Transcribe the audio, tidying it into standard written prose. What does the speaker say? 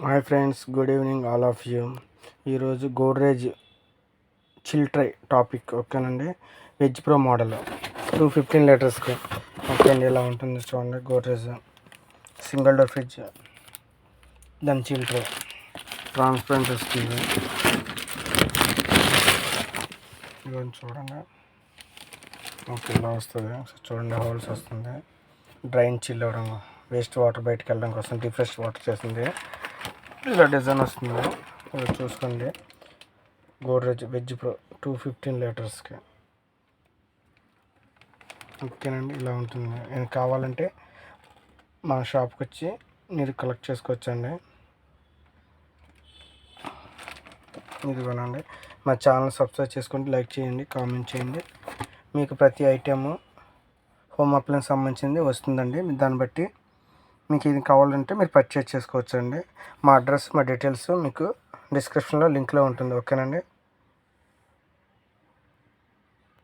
Hi friends, good evening all of you. ఈరోజు Godrej chill try topic ఓకేనండి. Veg pro model 215 లీటర్స్కి okay అండి. ఇలా ఉంటుంది చూడండి. గోడ్రేజ్ సింగిల్ డోర్ ఫ్రిడ్జ్, దాని చిల్ ట్రై ట్రాన్స్పరెంట్ వస్తుంది. ఇవన్నీ చూడండి. ఓకే, ఇలా వస్తుంది చూడండి. హోల్స్ వస్తుంది. డ్రైన్ చిల్ అవ్వడం, వేస్ట్ వాటర్ బయటకు వెళ్ళడం కోసం డిఫ్రెష్ వాటర్ చేస్తుంది. ఇలా డిజైన్ వస్తుంది. ఇలా చూసుకోండి. గోడ్రేజ్ వెజ్ ప్రో 215 లీటర్స్కి ఓకేనండి. ఇలా ఉంటుంది. నేను కావాలంటే మా షాప్కి వచ్చి మీరు కలెక్ట్ చేసుకోవచ్చండి. ఇదిగోనండి. మా ఛానల్ సబ్స్క్రైబ్ చేసుకోండి, లైక్ చేయండి, కామెంట్ చేయండి. మీకు ప్రతి ఐటెము హోమ్ అప్లయన్స్ సంబంధించింది వస్తుందండి. దాన్ని బట్టి మీకు ఇది కావాలంటే మీరు పర్చేజ్ చేసుకోవచ్చండి. మా అడ్రస్, మా డీటెయిల్స్ మీకు డిస్క్రిప్షన్లో లింక్లో ఉంటుంది. ఓకేనండి.